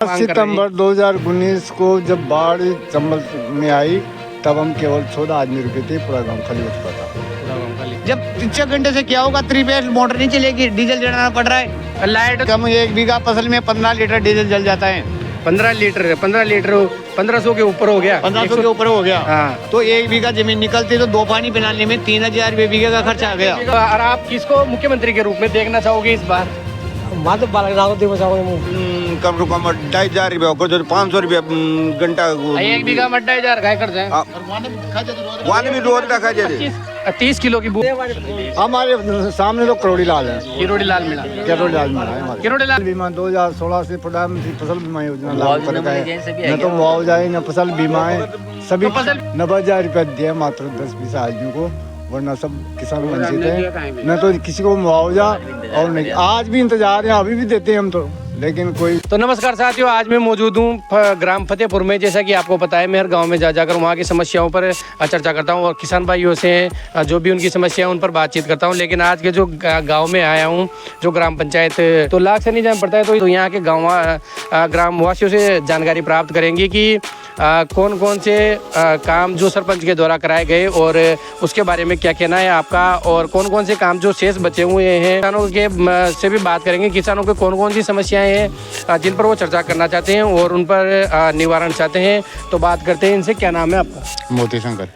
सितंबर 2019 को जब बाढ़ चंबल में आई तब हम केवल 14 आदमी रुके थे, पूरा गांव खाली हो चुका था। जब 6 घंटे से क्या होगा, 3 फेज मोटर नहीं चलेगी, डीजल जलाना पड़ रहा है। लाइट कम, 1 बीघा फसल में 15 लीटर डीजल जल जाता है। 15 लीटर 1500 के ऊपर हो गया, 1500 के ऊपर हो गया। हाँ। तो 1 बीघा जमीन निकलती तो 2 पानी बनाने में 3000 रुपये बीघे का खर्चा आ गया। और आप किसको मुख्यमंत्री के रूप में देखना चाहोगे इस बार? कम से कम 2500 रुपया जो 500 रुपया घंटा 1 बीघा में 2500 काय करते हैं। वाले भी रोज रखा जाए 30 किलो की हमारे सामने तो करोड़ी लाल है, किरोड़ी लाल मिला। करोड़ी लाल मिला है हमारे। किरोड़ी लाल बीमा 2016 से प्रधानमंत्री फसल बीमा योजना लागू कर रखा है। न तो मुआवजा है न फसल बीमा है, सभी 90,000 रुपया दिया मात्र 10-20 आदमियों को, वरना सब किसान वंचित है। न तो किसी को मुआवजा और नहीं, आज भी इंतजार है, अभी भी देते हैं हम तो, लेकिन कोई। तो नमस्कार साथियों, आज मैं मौजूद हूँ ग्राम फतेहपुर में। जैसा कि आपको पता है, मैं हर गांव में जा जाकर वहाँ की समस्याओं पर चर्चा करता हूँ और किसान भाइयों से जो भी उनकी समस्या है उन पर बातचीत करता हूँ। लेकिन आज के जो गांव में आया हूँ, जो ग्राम पंचायत तो लाख से नहीं जान पड़ता है, तो यहाँ के ग्राम वासियों से जानकारी प्राप्त करेंगे कि कौन कौन से काम जो सरपंच के द्वारा कराए गए और उसके बारे में क्या कहना है आपका, और कौन कौन से काम जो शेष बचे हुए हैं। किसानों के से भी बात करेंगे, किसानों के कौन कौन सी समस्याएं हैं जिन पर वो चर्चा करना चाहते हैं और उन पर निवारण चाहते हैं। तो बात करते हैं इनसे। क्या नाम है आपका? मोती शंकर।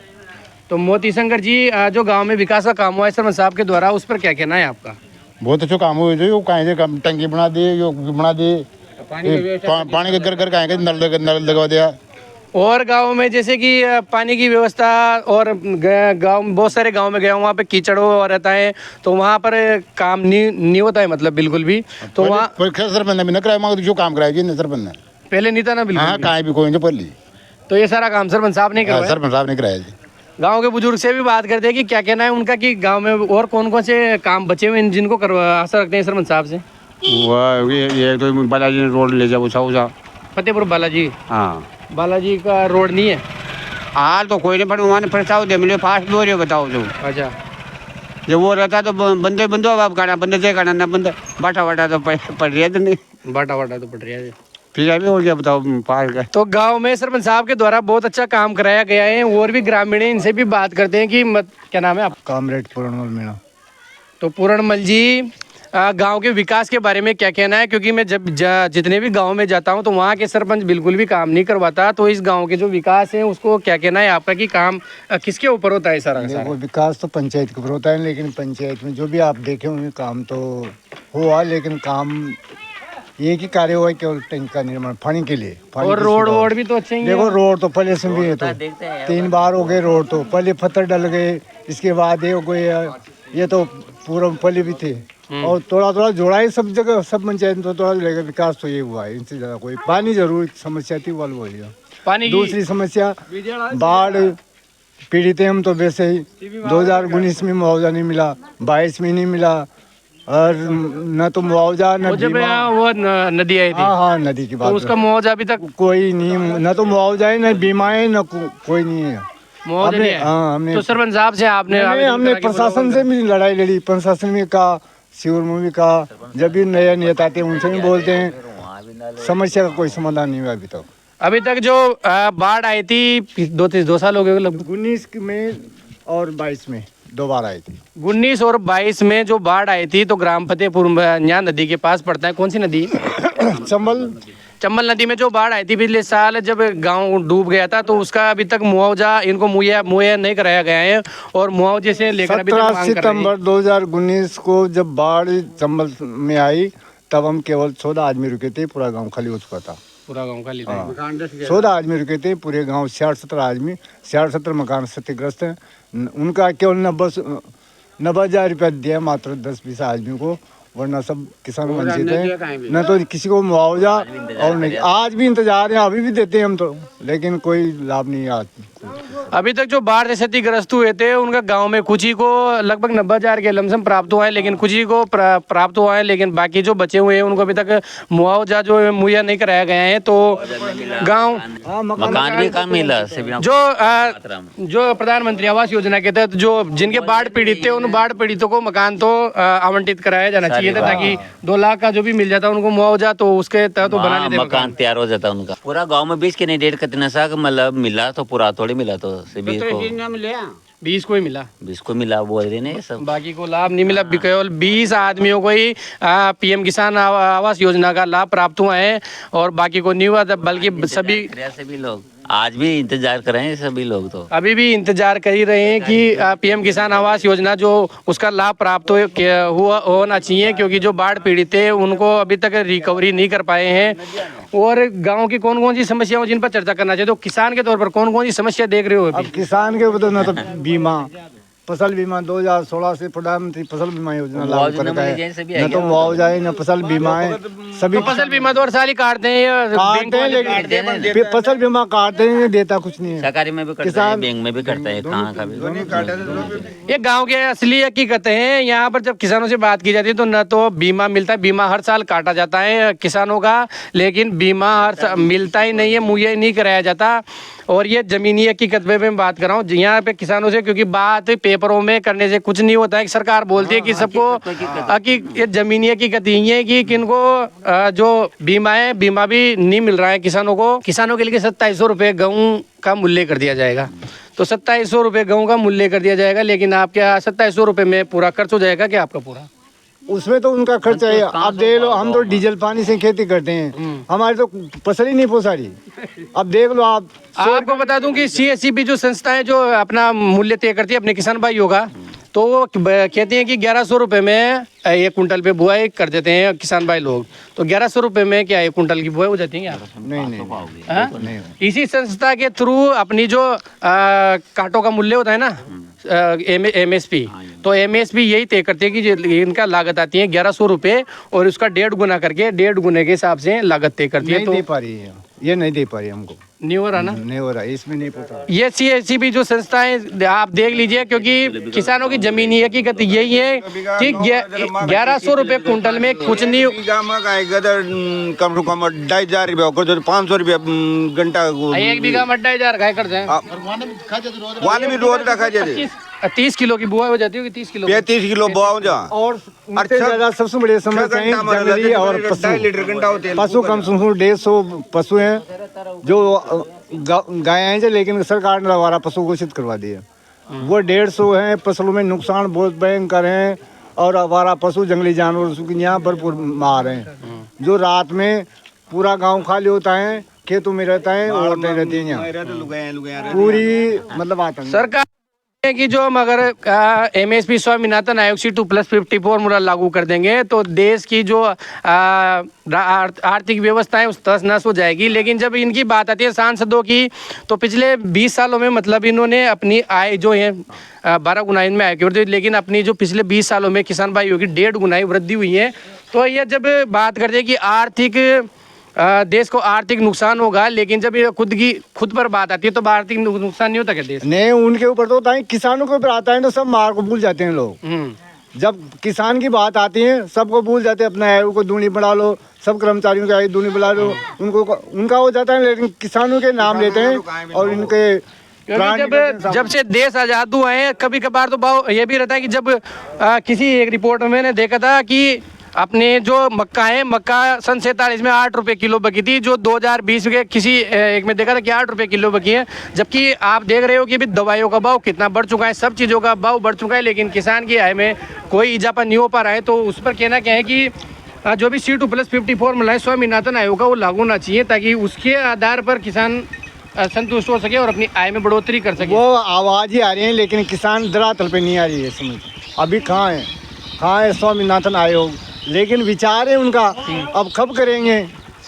तो मोती शंकर जी, जो गाँव में विकास का काम हुआ है सरपंच साहब के द्वारा, उस पर क्या कहना है आपका? बहुत अच्छा काम हुए जो कहीं से टंकी बना दी, बना दी, पानी के घर घर कहीं नल लगा दिया। और गांव में जैसे कि पानी की व्यवस्था, और गांव बहुत सारे गांव में गया हूँ, वहाँ पे कीचड़ रहता है, तो वहाँ पर काम नहीं होता है, मतलब बिल्कुल भी। तो वहाँ सरपंच ने भी न कराया, जो काम कराया जी सरपंच ने पहले नहीं था ना, बिल्कुल। हाँ, कहीं भी कोई नहीं पहली। तो ये सारा काम सरपंच साहब ने कराया? सरपंच साहब ने कराया जी। गांव के बुजुर्ग से भी बात करते हैं कि क्या कहना है उनका, कि गांव में और कौन कौन से काम बचे हुए हैं जिनको आशा रखते हैं सरपंच साहब से। ये तो बालाजी रोड ले जाओ उसा फतेहपुर बालाजी। हाँ, बालाजी का रोड नहीं है हाल तो कोई नहीं, पर वहाँ प्रस्ताव दे मिले फास्ट बोल रहे बताओ जो। अच्छा, जब वो रहता तो बंदे अब गाना बंदे से गाना ना बंदा बाटा तो पड़ रही है तो नहीं, बाटा तो पड़ रहा है। फिर अभी हो गया बताओ पार का। तो गांव में सरपंच साहब के द्वारा बहुत अच्छा काम कराया गया है। और भी ग्रामीण हैं, इनसे भी बात करते हैं कि क्या नाम है आप? कामरेड पूर्णमल मीणा। तो पूर्णमल जी, गांव के विकास के बारे में क्या कहना है? क्योंकि मैं जब जितने भी गांव में जाता हूं तो वहां के सरपंच बिल्कुल भी काम नहीं करवाता। तो इस गांव के जो विकास है उसको क्या कहना है आपका, कि काम किसके ऊपर होता है सारा? देखो, विकास तो पंचायत के ऊपर होता है, लेकिन पंचायत में जो भी आप देखे होंगे काम तो हुआ, लेकिन काम एक ही कार्य हुआ है, केवल टैंक का निर्माण पानी के लिए। और रोड भी तो अच्छे ही देखो, रोड तो पहले से भी है, तो 3 बार हो गए रोड, तो पहले पत्थर डल गए, इसके बाद ये हो गए, ये तो पूरा पहले भी थे, और थोड़ा जोड़ा है सब जगह, सब पंचायत में तो थोड़ा जोड़ेगा। विकास तो ये हुआ है, इनसे ज्यादा कोई पानी जरूर समस्या थी, वाल बोलिए पानी। दूसरी समस्या बाढ़ पीड़ित है हम, तो वैसे ही 2019 में मुआवजा नहीं मिला, 22 में नहीं मिला, और न तो मुआवजा न बीमा। वो नदी आई थी। हाँ, नदी की बात, तो उसका मुआवजा अभी तक कोई नहीं, न तो मुआवजा है, न बीमा है, न कोई नहीं है। मुआवजा नहीं है। हाँ, हमने तो सरपंच साहब से हमने प्रशासन से भी लड़ाई लड़ी, प्रशासन में कहा, शिविर में भी कहा, जब भी नए नेता आते हैं उनसे भी बोलते हैं, समस्या का कोई समाधान नहीं हुआ अभी तक। जो बाढ़ आई थी 2 साल हो गए लगभग, 19 में और 22 में 2 बार आई थी। 19 और 22 में जो बाढ़ आई थी, तो ग्राम फतेहपुर यहाँ नदी के पास पड़ता है, कौन सी नदी? चंबल नदी में जो बाढ़ आई थी पिछले साल, जब गांव डूब गया था, तो उसका अभी तक मुआवजा इनको मुहैया नहीं कराया गया है। और मुआवजे से लेकर अभी तक मांग कर रहे हैं। सितंबर 2019 को जब बाढ़ चंबल में आई तब हम केवल 14 आदमी रुके थे, पूरा गांव खाली हो चुका था। पूरा गांव खाली था। 14 आदमी रुके थे, पूरे गांव 66 आदमी, 66 मकान क्षतिग्रस्त हैं। उनका केवल 90,000 रुपया दिया मात्र 10-20 आदमियों को, वरना सब किसान वंचित है। न तो किसी को मुआवजा और नहीं, आज भी इंतजार है, अभी भी देते हैं हम तो, लेकिन कोई लाभ नहीं है आज। अभी तक जो बाढ़ से क्षतिग्रस्त हुए थे उनका गांव में कुछ ही को लगभग 90,000 के लमसम प्राप्त हुआ है, लेकिन कुछ ही को प्राप्त हुआ है, लेकिन बाकी जो बचे हुए हैं उनको अभी तक मुआवजा जो है मुहैया नहीं कराया गया है। तो गांव मकान भी कम मिला जो प्रधानमंत्री आवास योजना के तहत जो जिनके बाढ़ पीड़ित थे उन बाढ़ पीड़ितों को मकान तो आवंटित कराया जाना चाहिए था, ताकि 2 लाख का जो भी मिल जाता उनको मुआवजा, तो उसके तहत तो बना लेते मकान तैयार हो जाता उनका। पूरा गांव में 20 कैंडिडेट कितना सा मतलब मिला, तो पूरा थोड़ी मिला, तो 20 को ही मिला, 20 को मिला बोल रहे ने सब, बाकी को लाभ नहीं मिला। केवल 20 आदमियों को ही पीएम किसान आवास योजना का लाभ प्राप्त हुआ है और बाकी को नहीं हुआ, बल्कि सभी लोग आज भी इंतजार कर रहे हैं, सभी लोग तो अभी भी इंतजार कर ही रहे हैं कि पीएम किसान आवास योजना जो उसका लाभ प्राप्त हुआ होना चाहिए, क्योंकि जो बाढ़ पीड़ित है उनको अभी तक रिकवरी नहीं कर पाए हैं। और गांव की कौन कौन सी समस्याएं जिन पर चर्चा करना चाहिए, तो किसान के तौर पर कौन कौन सी समस्या देख रहे हो अभी? अब किसान के तो ना तो बीमा, फसल बीमा 2016 से प्रधानमंत्री फसल बीमा योजना लागू कर रखा है, न तो मुआवजा है न फसल बीमा है। सभी तो फसल बीमा तो हर साल ही काटते हैं, लेकिन फसल बीमा काटते हैं, देता कुछ नहीं है। सरकारी में भी करता है, बैंक में भी करता है, कहाँ का भी। ये गांव के असली हकीकत है। यहाँ पर जब किसानों से बात की जाती है तो न तो बीमा मिलता है, बीमा हर साल काटा जाता है किसानों का, लेकिन बीमा मिलता ही नहीं है, मुहैया नहीं कराया जाता। और ये जमीनी हकीकत पे मैं बात कर रहा हूँ यहाँ पे किसानों से, क्योंकि बात पेपरों में करने से कुछ नहीं होता है। सरकार बोलती है कि सबको कि ये जमीनी हकीकत यही है कि किनको जो बीमा है, बीमा भी नहीं मिल रहा है किसानों को। किसानों के लिए 2700 रुपये गेहूँ का मूल्य कर दिया जाएगा, तो 2700 रुपये गेहूँ का मूल्य कर दिया जाएगा, लेकिन आप क्या 2700 रुपये में पूरा खर्च हो जाएगा क्या आपका पूरा? उसमें तो उनका खर्चा है। अब देख लो, हम तो डीजल पानी से खेती करते हैं, हमारी तो फसल ही नहीं पोसा रही। अब देख लो आप, आपको बता दूं कि CSCB जो संस्था है जो अपना मूल्य तय करती है अपने किसान भाइयों का, तो वो कहते हैं कि 1100 रुपये में 1 कुंटल पे बुआई कर देते हैं किसान भाई लोग। तो 1100 रुपये में क्या 1 कुंटल की बुआई हो जाती है क्या? नहीं। इसी संस्था के थ्रू अपनी जो कांटों का मूल्य होता है ना, MSP, तो MSP यही तय करती है कि इनका लागत आती है 1100 रुपये, और उसका 1.5 गुना करके 1.5 गुने के हिसाब से लागत तय करती है। तो दे पा रही है, ये नहीं दे पा रही हमको, नहीं हो रहा ना, नहीं हो रहा, इसमें नहीं पता। ये CSCB जो संस्था है आप देख लीजिए, क्योंकि किसानों की जमीनी हकीकत यही है कि 1100 रुपये कुंटल में कुछ नहीं। कम से कम 2,500 रुपये, 500 रुपये घंटा, 1 बीघा में 2,500 खाए कर जाए, वाले भी रोज रखा जाए। 30 किलो की बुआई हो जाती होगी, 30 किलो 30 किलो बुआ जा। और सबसे बड़ी समस्या है जंगली और पशु कम से कम 150 पशु हैं जो गाय हैं, लेकिन सरकार ने आवारा पशु घोषित करवा दिया। वो 150 हैं, फसलों में नुकसान बहुत भयंकर हैं, और आवारा पशु जंगली जानवर यहाँ भरपूर मार हैं। जो रात में पूरा गांव खाली होता है, खेतों में रहता है, औरतें रहती हैं यहाँ, पूरी मतलब आतंक। सरकार कि जो अगर MSP स्वामीनाथन आयोग C2+50 फॉर्मूला लागू कर देंगे तो देश की जो आर्थिक व्यवस्था है उस तहस नहस हो जाएगी। लेकिन जब इनकी बात आती है सांसदों की, तो पिछले 20 सालों में मतलब इन्होंने अपनी आय जो है 12 गुना इनमें आय की वृद्धि, लेकिन अपनी जो पिछले 20 सालों में किसान भाइयों की 1.5 गुना वृद्धि हुई है। तो ये जब बात करते हैं कि आर्थिक देश को आर्थिक नुकसान होगा, लेकिन जब ये खुद पर बात आती है तो आर्थिक नुकसान नहीं होता क्या देश? नहीं, उनके ऊपर तो होता है, किसानों के ऊपर आता है तो सब मार को भूल जाते हैं लोग। जब किसान की बात आती है सबको भूल जाते हैं, अपना आयु को दूनी बढ़ा लो, सब कर्मचारियों की आयु दूनी बढ़ा लो, उनका हो जाता है, लेकिन किसानों के नाम लेते हैं। और इनके जब से देश आजाद हुआ है, कभी कभार तो भाव ये भी रहता है कि जब किसी एक रिपोर्ट में मैंने देखा था कि अपने जो मक्का है, मक्का सन 47 में 8 रुपये किलो बकी थी, जो 2020 के किसी एक में देखा था कि 8 रुपये किलो बकी है। जबकि आप देख रहे हो कि अभी दवाइयों का भाव कितना बढ़ चुका है, सब चीज़ों का भाव बढ़ चुका है, लेकिन किसान की आय में कोई इजाफा नहीं हो पा रहा है। तो उस पर कहना क्या है कि जो भी C2+50 फॉर्मूला है स्वामीनाथन आयोग का, वो लागू होना चाहिए, ताकि उसके आधार पर किसान संतुष्ट हो सके और अपनी आय में बढ़ोतरी कर सके। वो आवाज़ ही आ रही है, लेकिन किसान धरातल पे नहीं आ रही है समझ। अभी कहाँ है स्वामीनाथन आयोग, लेकिन विचार है उनका, अब कब करेंगे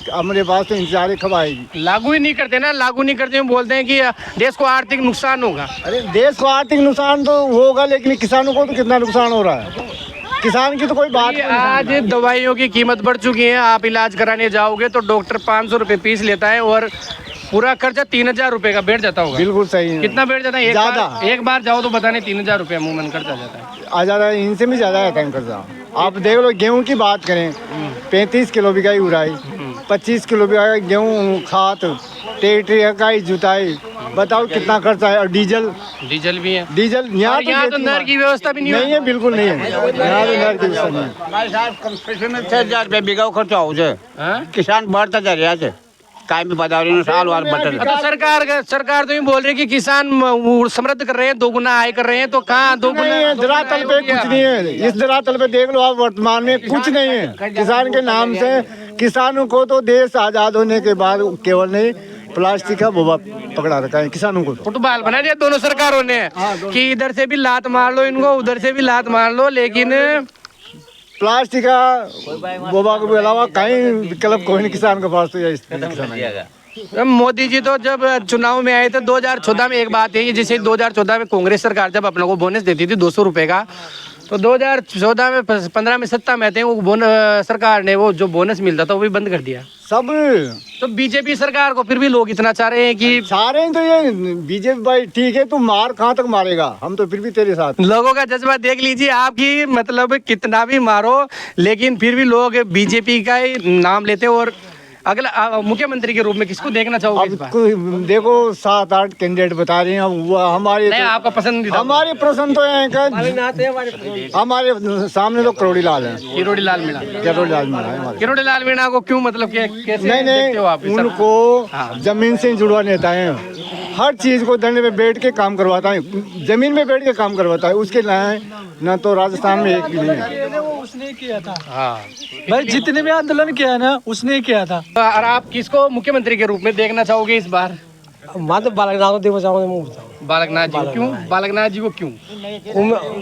हमारे पास तो इंतजार है कब आएगी। लागू ही नहीं करते ना, लागू नहीं करते हैं, बोलते हैं कि देश को आर्थिक नुकसान होगा। अरे देश को आर्थिक नुकसान तो होगा, लेकिन किसानों को तो कितना नुकसान हो रहा है, किसान की तो कोई बात नहीं। आज दवाइयों की कीमत बढ़ चुकी है, आप इलाज कराने जाओगे तो डॉक्टर 500 रुपये फीस लेता है, और पूरा खर्चा 3000 रुपए का बैठ जाता होगा। बिल्कुल सही है। कितना बैठ जाता है? ज्यादा। एक बार जाओ तो बताने 3000 रुपये अमूमन खर्चा जाता है। आ जाता है, इनसे भी ज्यादा आता है कर्जा। आप देख लो, गेहूं की बात करें 35 किलो बिकाई उड़ाई, 25 किलो बिकाई गेहूं, खाद, ट्रैक्टर का जुताई, बताओ कितना खर्चा है। और डीजल भी है। डीजल यहाँ तो नहर की व्यवस्था भी नहीं है, बिल्कुल नहीं है। यहाँ तो नहर की व्यवस्था नहीं है। भाई साहब कंसेशन में 6000 रुपये बीघा खर्चा हो जाए, किसान बढ़ता जा रहा है, कायम बाजार साल वार बटन। तो सरकार तो ये बोल रही है कि किसान समृद्ध कर रहे हैं, दोगुना आय कर रहे हैं, तो कहाँ दोगुना? नहीं है, धरातल पे कुछ नहीं है। इस धरातल पे देख लो आप, वर्तमान में कुछ नहीं है। किसान के नाम से, किसानों को तो देश आजाद होने के बाद केवल नहीं, प्लास्टिक का बोबा पकड़ा रखा है किसानों को। फुटबॉल बना दिया दोनों सरकारों ने कि इधर से भी लात मार लो इनको, उधर से भी लात मार लो, लेकिन प्लास्टिक का बोबा के अलावा कहीं विकल्प कोई नहीं किसान के पास। तो ये मोदी जी तो जब चुनाव में आए थे 2014 में, एक बात है जैसे 2014 में कांग्रेस सरकार जब अपने को बोनस देती थी 200 रुपए का, तो 2014 में 15 में सत्ता में थे, वो सरकार ने वो जो बोनस मिलता था वो भी बंद कर दिया सब। तो बीजेपी सरकार को फिर भी लोग इतना चाह रहे हैं कि सारे तो ये बीजेपी भाई ठीक है, तू मार कहाँ तक मारेगा, हम तो फिर भी तेरे साथ। लोगों का जज्बा देख लीजिए आपकी, मतलब कितना भी मारो लेकिन फिर भी लोग बीजेपी का ही नाम लेते हैं। और अगला मुख्यमंत्री के रूप में किसको देखना चाहोगे इस बार? देखो 7-8 कैंडिडेट बता रहे हैं। वो हमारे नहीं, आपका पसंदीदा? हमारे प्रश्न तो है, हमारे सामने तो करोड़ी लाल है। किरोड़ी लाल मीणा। करोड़ी लाल मीणा है हमारे। किरोड़ी लाल मीणा को क्यों, मतलब कैसे नहीं देखते हो आप? उनको जमीन से जुड़वा नेता है, हर चीज को धरने पे बैठ के काम करवाता है, जमीन में बैठ के काम करवाता है। उसके न तो राजस्थान में एक भी नहीं है। उसने किया था। हाँ भाई, जितने भी आंदोलन किया है ना उसने किया था। और आप किसको मुख्यमंत्री के रूप में देखना चाहोगे इस बार? मैं तो बालकनाथ को देखना चाहूँगा। बालकनाथ जी को क्यों? बालकनाथ जी को क्यों?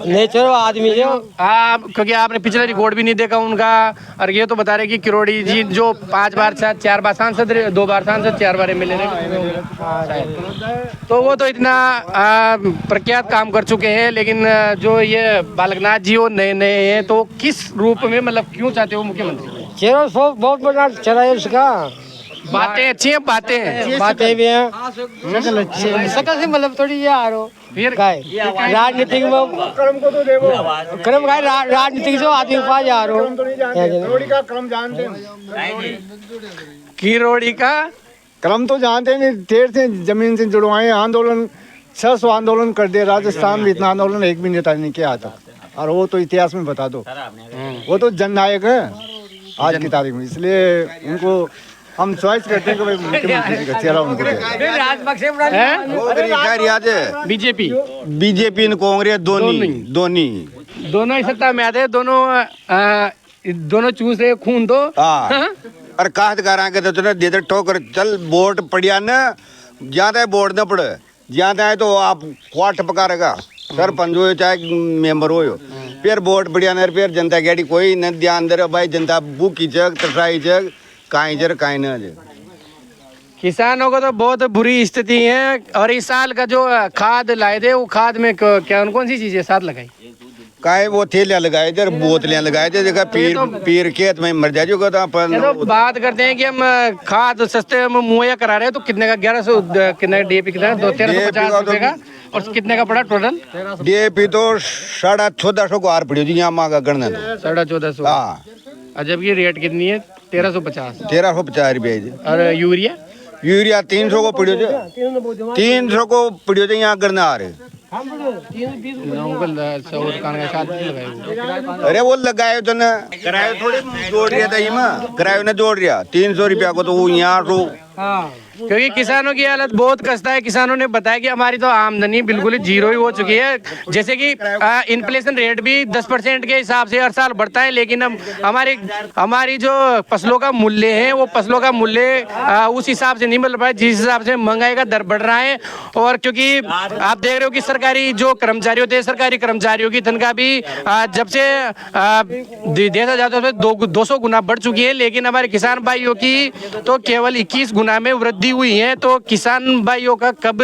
नेचर आदमी है आप, क्योंकि आपने पिछला रिकॉर्ड भी नहीं देखा उनका। और ये तो बता रहे कि किरोड़ी जी जो 5 बार 4 बार सांसद, 2 बार सांसद, 4 बार MLA रहे, तो वो तो इतना प्रख्यात काम कर चुके हैं। लेकिन जो ये बालकनाथ जी वो नए हैं, तो किस रूप में, मतलब क्यों चाहते हो मुख्यमंत्री? चेहरा बहुत बड़ा चेहरा है उसका। बातें अच्छी हैं, बातें भी हैं, सकल से मतलब थोड़ी यार हो। फिर राजनीतिक में कर्म को तो देखो, कर्म का राजनीतिक जो आदमी के पास यार हो। करोड़ी का क्रम जानते हैं, किरोड़ी का क्रम तो जानते नहीं। देर से जमीन से जुड़वाए, आंदोलन 600 आंदोलन कर दिए राजस्थान में, इतना आंदोलन एक भी नेता ने किया था। और वो तो इतिहास में बता दो, वो तो जननायक है आज की तारीख में। इसलिए उनको हम चॉइस करते हैं कि भाई मुख्यमंत्री का चेहरा उनको याद है। बीजेपी बीजेपी कांग्रेस दोनों ही सत्ता में आते हैं, दोनों चूस रहे खून। तो और काश्तकारा के तो दे दे ठोकर, चल वोट पड़िया न, ज्यादा वोट न पड़े, ज्यादा है तो आप क्वाट पकारेगा, सरपंच हो चाहे मेंबर हो, फिर वोट बढ़िया न, फिर जनता गाड़ी कोई न ध्यान दे रहा भाई। जनता भूखी जग तटाई जग काई जर काई न। किसानों को तो बहुत बुरी स्थिति है। और इस साल का जो खाद लाए थे, वो खाद में क्या कौन सी चीजें साथ लगाई? काहे वो थैलियां लगाए थे, बोतलियां लगाए थे, जगह पीर खेत में मर जाए जो कहता अपन। तो बात करते हैं कि हम खाद सस्ते में मुहैया करा रहे हैं, तो कितने का 1100, कितने का DAP कितना है? 1350 रुपए का। और कितने का पड़ा टोटल? DAP तो 1450 को हार पड़ी जी यहाँ मांगा गणना 1450। हाँ, और जब ये रेट कितनी है? 1350। 1350 रुपये। और यूरिया 300 को पड़ियो थे, 300 को पड़ियो थे यहाँ गणना आ रहे। अरे वो लगाए तो ना, किराया थोड़ी जोड़ रहा था, किराया ने जोड़ रहा 300 रुपया को, तो वो यहाँ क्योंकि किसानों की हालत बहुत कष्ट है। किसानों ने बताया कि हमारी तो आमदनी बिल्कुल ही जीरो ही हो चुकी है। जैसे कि इन्फ्लेशन रेट भी 10% के हिसाब से हर साल बढ़ता है, लेकिन हम हमारी जो फसलों का मूल्य है, वो फसलों का मूल्य उस हिसाब से नहीं मिल रहा है जिस हिसाब से महंगाई का दर बढ़ रहा है। और क्योंकि आप देख रहे हो कि सरकारी जो कर्मचारी होते हैं, सरकारी कर्मचारियों की तनख्वाह भी जब से देखा जाता है 200 गुना बढ़ चुकी है, लेकिन हमारे किसान भाइयों की तो केवल 21 गुना में वृद्धि हुई है। तो किसान भाइयों का कब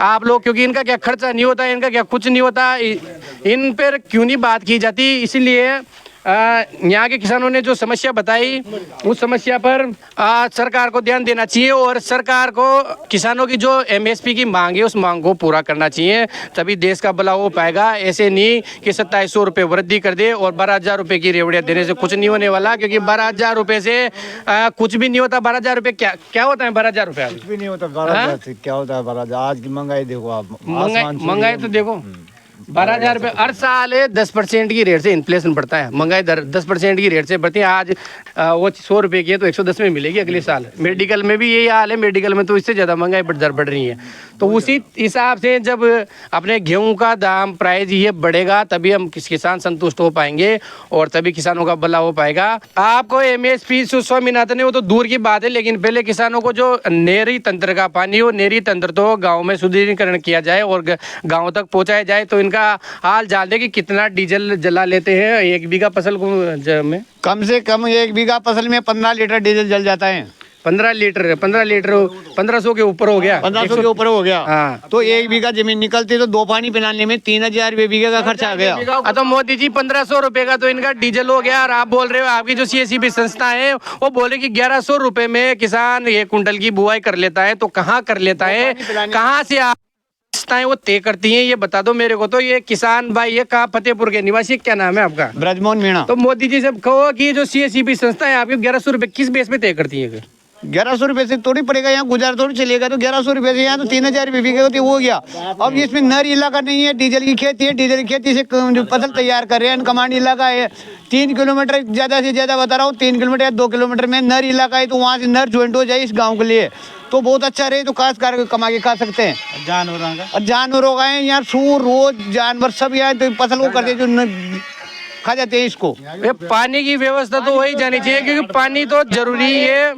आप लोग, क्योंकि इनका क्या खर्चा नहीं होता, इनका क्या कुछ नहीं होता, इन पर क्यों नहीं बात की जाती? इसीलिए यहाँ के किसानों ने जो समस्या बताई उस समस्या पर सरकार को ध्यान देना चाहिए और सरकार को किसानों की जो MSP की मांग है उस मांग को पूरा करना चाहिए, तभी देश का भला हो पाएगा। ऐसे नहीं कि 2700 रुपये वृद्धि कर दे और 12,000 रुपये की रेवड़ियाँ देने से कुछ नहीं होने वाला, क्योंकि 12,000 रुपये से कुछ भी नहीं होता। 12,000 रुपये क्या होता है? 12,000 रुपये कुछ भी नहीं होता। 12,000 से क्या होता है? 12,000 आज की महंगाई देखो आप, महंगाई तो देखो 12,000 रुपये हर साल 10% की रेट से इन्फ्लेशन बढ़ता है, महंगाई दर 10% की रेट से बढ़ती है। आज वो 100 रुपये की है तो 110 में मिलेगी अगले साल। मेडिकल में भी यही हाल है, मेडिकल में तो इससे ज़्यादा महंगाई दर बढ़ रही है। तो उसी हिसाब से जब अपने गेहूं का दाम प्राइस ये बढ़ेगा तभी हम किसान संतुष्ट हो पाएंगे और तभी किसानों का भला हो पाएगा। आपको MSP स्वामीनाथन है वो तो दूर की बात है, लेकिन पहले किसानों को जो नहरी तंत्र का पानी हो, नहरी तंत्र तो गाँव में सुदृढ़ीकरण किया जाए और गाँव तक पहुँचाया जाए। तो इनका हाल जान दे कि कितना डीजल जला लेते हैं 1 बीघा फसल को में। कम से कम 1 बीघा फसल में 15 लीटर डीजल जल जाता है। 15 लीटर 1500 के ऊपर हो गया, 1500 के ऊपर हो गया। हाँ। तो 1 बीघा जमीन निकलती तो 2 पानी पिलाने में 3,000 रुपये बीघे का खर्चा आ गया। तो मोदी जी 1500 रुपए का तो इनका डीजल हो गया और आप बोल रहे हो आपकी जो CSCB संस्था है वो बोले कि 1100 रुपए में किसान 1 कुंटल की बुआई कर लेता है। तो कहाँ कर लेता है, कहाँ से आप वो तय करती हैं, ये बता दो मेरे को। तो ये किसान भाई ये कहाँ, फतेहपुर के निवासी, क्या नाम है आपका? ब्रजमोहन मीणा। तो मोदी जी से कहो कि जो CSCB संस्था है आपकी 1100 रुपए किस बेस पे तय करती है? 1100 रुपये से थोड़ी पड़ेगा, यहाँ गुजार थोड़ी चलेगा। तो 1100 रुपये से यहाँ तो 3,000 रुपये बीघे होती हो गया। अब इसमें नर इलाका नहीं है, डीजल की खेती है, डीजल की खेती से जो फसल तैयार कर रहे हैं, कमांड इलाका है। 3 किलोमीटर ज़्यादा से ज़्यादा बता रहा हूँ, 3 किलोमीटर या 2 किलोमीटर में नर इलाका है। तो वहाँ से नर ज्वाइंट हो जाए इस गाँव के लिए तो बहुत अच्छा रहे, तो काश्तकार कमा के खा सकते हैं। जानवरों का है यहाँ सूर रोज जानवर सब यहाँ तो फसल को करते जो खा जाते हैं इसको। पानी की व्यवस्था तो वही जानी चाहिए क्योंकि पानी तो जरूरी है।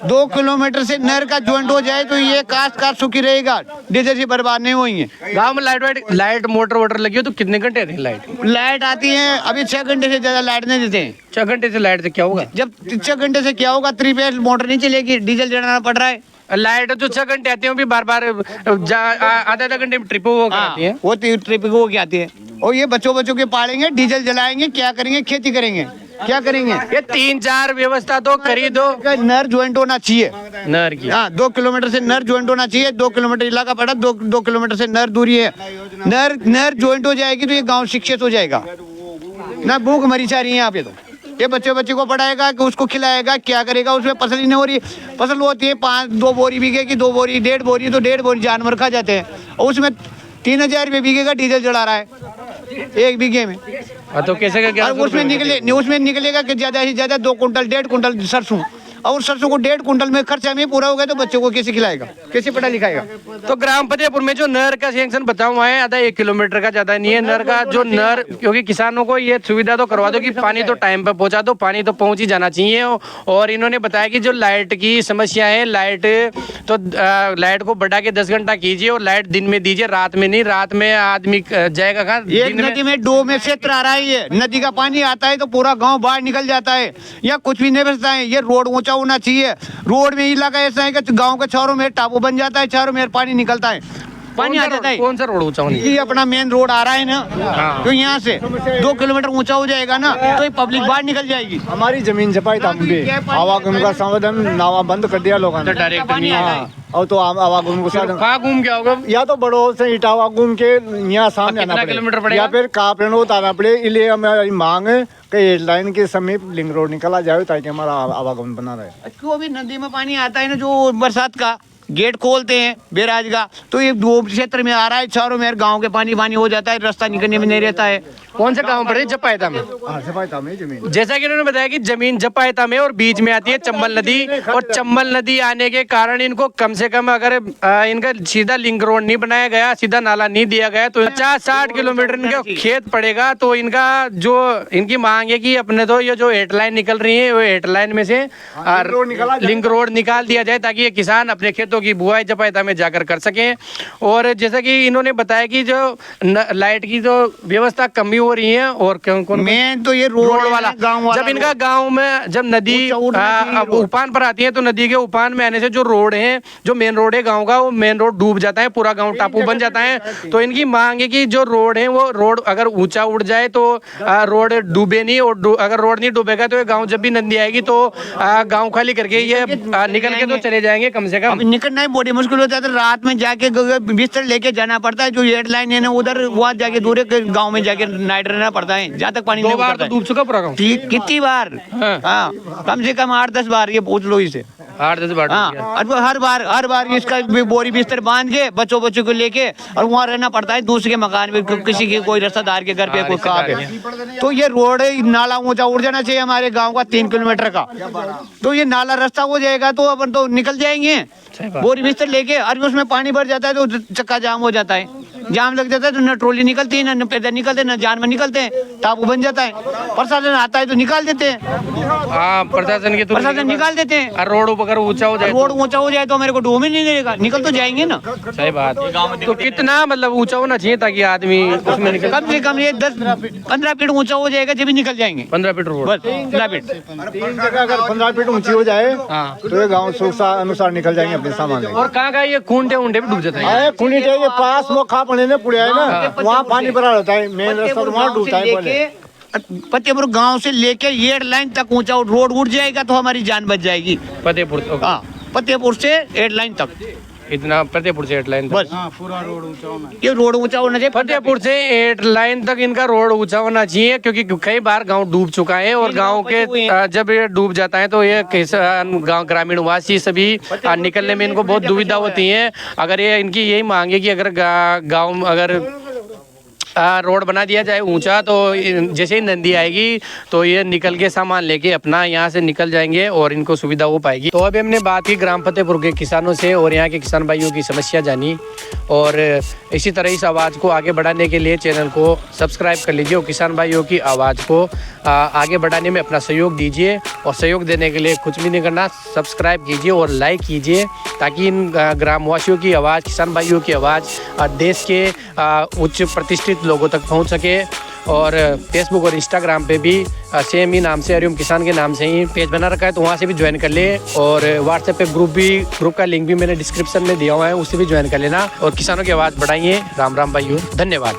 2 किलोमीटर से नहर का ज्वाइंट हो जाए तो ये काश्तकार सुखी रहेगा, डीजल से बर्बाद नहीं होंगे। गांव में लाइट मोटर वोटर लगी हो तो कितने घंटे आती है लाइट आती है? अभी 6 घंटे से ज्यादा लाइट नहीं देते हैं। 6 घंटे से लाइट से क्या होगा? जब 6 घंटे से क्या होगा, 3 फेज मोटर नहीं चलेगी, डीजल जलाना पड़ रहा है। लाइट जो 6 घंटे आती है वो भी बार आधा घंटे में ट्रिप वो आती है, वो ट्रिप हो के आती है। और ये बच्चों के पालेंगे, डीजल जलाएंगे, क्या करेंगे? खेती करेंगे, क्या करेंगे? ये 3-4 व्यवस्था तो करी दो। नर ज्वाइंट होना चाहिए नर की। हाँ, 2 किलोमीटर से नर ज्वाइंट होना चाहिए। 2 किलोमीटर इलाका पड़ा, 2 किलोमीटर से नर दूरी है। नर ज्वाइंट हो जाएगी तो ये गाँव शिक्षित हो जाएगा ना। भूख मरी चाह रही है यहाँ पे। तो ये बच्चे को पढ़ाएगा कि उसको खिलाएगा, क्या करेगा? उसमें फसल ही नहीं हो रही। फसल होती है 2 बोरी बीघे की, 2 बोरी 1.5 बोरी, तो 1.5 बोरी जानवर खा जाते हैं। और उसमें 3,000 रुपये बीघे का डीजल जला रहा है 1 बीघे में। तो कैसे उसमें निकलेगा कि ज्यादा से ज्यादा 2 कुंटल 1.5 कुंटल सरसों, और सरसों को 1.5 कुंटल में खर्चा में पूरा हो गया तो बच्चों को कैसे खिलाएगा, कैसे पढ़ा लिखाएगा? तो ग्राम फतेहपुर में जो नहर का सेंक्शन बताऊँ है आधा 1 किलोमीटर का ज्यादा नहीं है नहर का। जो नहर, क्योंकि किसानों को ये सुविधा तो करवा दो कि पानी तो टाइम पर पहुंचा दो, पानी तो पहुंच ही जाना चाहिए। और इन्होंने बताया कि जो लाइट की समस्या है, लाइट को बढ़ा के 10 घंटा कीजिए और लाइट दिन में दीजिए, रात में नहीं। रात में आदमी जाएगा कहाँ? एक नदी में डोब में क्षेत्र आ रहा है, ये नदी का पानी आता है तो पूरा गाँव बाहर निकल जाता है, या कुछ भी नहीं बचता है। ये रोड ऊंचा होना चाहिए। रोड में इलाका ऐसा है कि गांव के चारों में टापू बन जाता है, चारों में पानी निकलता है, पानी आ जाता है। कौन सा रोड ऊंचा होने? ये अपना मेन रोड आ रहा है ना, तो यहाँ से 2 किलोमीटर ऊंचा हो जाएगा ना तो ये पब्लिक बाहर निकल जाएगी। हमारी जमीन जपाई आवागम का संवर्धन नावा बंद कर दिया लोगों ने डायरेक्ट नहीं है। और तो आवागम को कहाँ घूम क्या होगा? या तो बड़ो से इटावा घूम के यहाँ सामने आना पड़े या फिर कापरेनो उतारना पड़े। इसलिए हमारी मांग है कि हेडलाइन के समीप लिंक रोड निकला जाए ताकि हमारा आवागमन बना रहे। क्यों अभी नदी में पानी आता है ना, जो बरसात का गेट खोलते हैं बैराज का, तो ये 2 क्षेत्र में आ रहा है, चारों में गांव के पानी हो जाता है, रास्ता निकलने में नहीं रहता है। कौन सा गांव पड़े? जपायता में। जपायता में जमीन, जैसा कि इन्होंने बताया कि जमीन जपायता में और बीच में आती है चंबल नदी, और चंबल नदी आने के कारण इनको कम से कम अगर इनका सीधा लिंक रोड नहीं बनाया गया, सीधा नाला नहीं दिया गया तो 50-60 किलोमीटर इनका खेत पड़ेगा। तो इनका जो इनकी मांग है कि अपने तो ये जो हेडलाइन निकल रही है वो हेडलाइन में से लिंक रोड निकाल दिया जाए ताकि ये किसान अपने खेतों खेतों की बुआई जपायता में जाकर कर सकें। और जैसा कि इन्होंने बताया कि जो लाइट की जो व्यवस्था कमी हो रही है और कौन मेन तो ये रोड वाला गाँव वाला जब इनका गांव में जब नदी उफान पर आती है तो नदी के उफान में आने से जो रोड है, जो मेन रोड है गांव का, वो मेन रोड डूब जाता है, पूरा गांव टापू बन जाता है। तो इनकी मांग है कि जो रोड है वो रोड अगर ऊंचा उड़ जाए तो रोड डूबे नहीं, और अगर रोड नहीं डूबेगा तो ये गांव जब भी नदी आएगी तो गांव खाली करके ये निकल के तो चले जाएंगे कम से कम। निकलना ही बड़ी मुश्किल होता है, तो रात में जाके बिस्तर लेके जाना पड़ता है। जो हेड लाइन है ना उधर वहाँ जाके दूर गाँव में जाके नाइट रहना पड़ता है, जहाँ तक पानी नहीं बार तो डूब चुका पूरा गाँव। कितनी बार? हाँ, कम से कम 8-10 बार, ये पूछ लो इसे। 8-10 बार। हाँ, हर बार इसका बोरी बिस्तर बांध के बच्चों को लेके और वहाँ रहना पड़ता है दूसरे के मकान में, किसी के कोई रिश्तेदार के घर पे कोई कहाँ पे। तो ये रोड नाला ऊंचा उड़ जाना चाहिए हमारे गांव का 3 किलोमीटर का। तो ये नाला रास्ता हो जाएगा तो अपन तो निकल जाएंगे बोरी बिस्तर लेके। और उसमें पानी भर जाता है तो चक्का जाम हो जाता है, जाम लग जाता है तो न ट्रॉली निकलती है, न पैदल निकलते, न जानवर निकलते हैं, टापू बन जाता है। प्रशासन आता है तो निकाल देते हैं। हाँ, प्रशासन निकाल देते हैं। रोड अगर ऊंचा हो जाए, रोड ऊंचा हो जाए तो मेरे को डूब ही नहीं देगा, निकल तो जाएंगे ना। सही बात। तो कितना मतलब ऊंचा होना चाहिए ताकि आदमी उसमें निकल? कम से कम ये 10-15 फीट ऊंचा हो जाएगा जब निकल जाएंगे। 15 फीट रोड, बस 15 फीट। 3 जगह अगर 15 फीट ऊंची हो जाए तो ये गाँव सुरक्षा अनुसार निकल जाएंगे अपने सामान लेके। और कहाँ ये खूंटे ऊंटे भी डूब जाते हैं? खुनी के पास वो खा पड़े ने पुड़िया है ना, वहाँ पानी भरा रहता है, मेन रास्ता वहाँ डूबता है। पहले फतेहपुर गांव से लेके ये लाइन तक ऊंचा रोड उठ जाएगा तो हमारी जान बच जाएगी। फतेहपुर, हाँ, फतेहपुर से 8 लाइन तक, इतना फतेहपुर से 8 लाइन बस। पूरा रोड ऊंचा होना, ये रोड ऊंचा होना चाहिए। फतेहपुर से 8 लाइन तक इनका रोड ऊंचा होना चाहिए, क्योंकि कई बार गांव डूब चुका है। और गांव के जब ये डूब जाता है तो ये गांव ग्रामीण वासी सभी निकलने में इनको बहुत दुविधा होती है। अगर ये इनकी यही मांग है कि अगर गाँव अगर रोड बना दिया जाए ऊंचा, तो जैसे ही नदी आएगी तो ये निकल के सामान लेके अपना यहाँ से निकल जाएंगे और इनको सुविधा हो पाएगी। तो अभी हमने बात की ग्राम फतेहपुर के किसानों से और यहाँ के किसान भाइयों की समस्या जानी। और इसी तरह इस आवाज़ को आगे बढ़ाने के लिए चैनल को सब्सक्राइब कर लीजिए और किसान भाइयों की आवाज़ को आगे बढ़ाने में अपना सहयोग दीजिए। और सहयोग देने के लिए कुछ भी नहीं करना, सब्सक्राइब कीजिए और लाइक कीजिए, ताकि इन ग्रामवासियों की आवाज़, किसान भाइयों की आवाज़ देश के उच्च प्रतिष्ठित लोगों तक पहुंच सके। और फेसबुक और इंस्टाग्राम पे भी सेम ही नाम से, हरिओम किसान के नाम से ही पेज बना रखा है, तो वहाँ से भी ज्वाइन कर ले। और व्हाट्सएप पे ग्रुप का लिंक भी मैंने डिस्क्रिप्शन में दिया हुआ है, उससे भी ज्वाइन कर लेना। और किसानों की आवाज़ बढ़ाइए। राम राम भाइयों, धन्यवाद।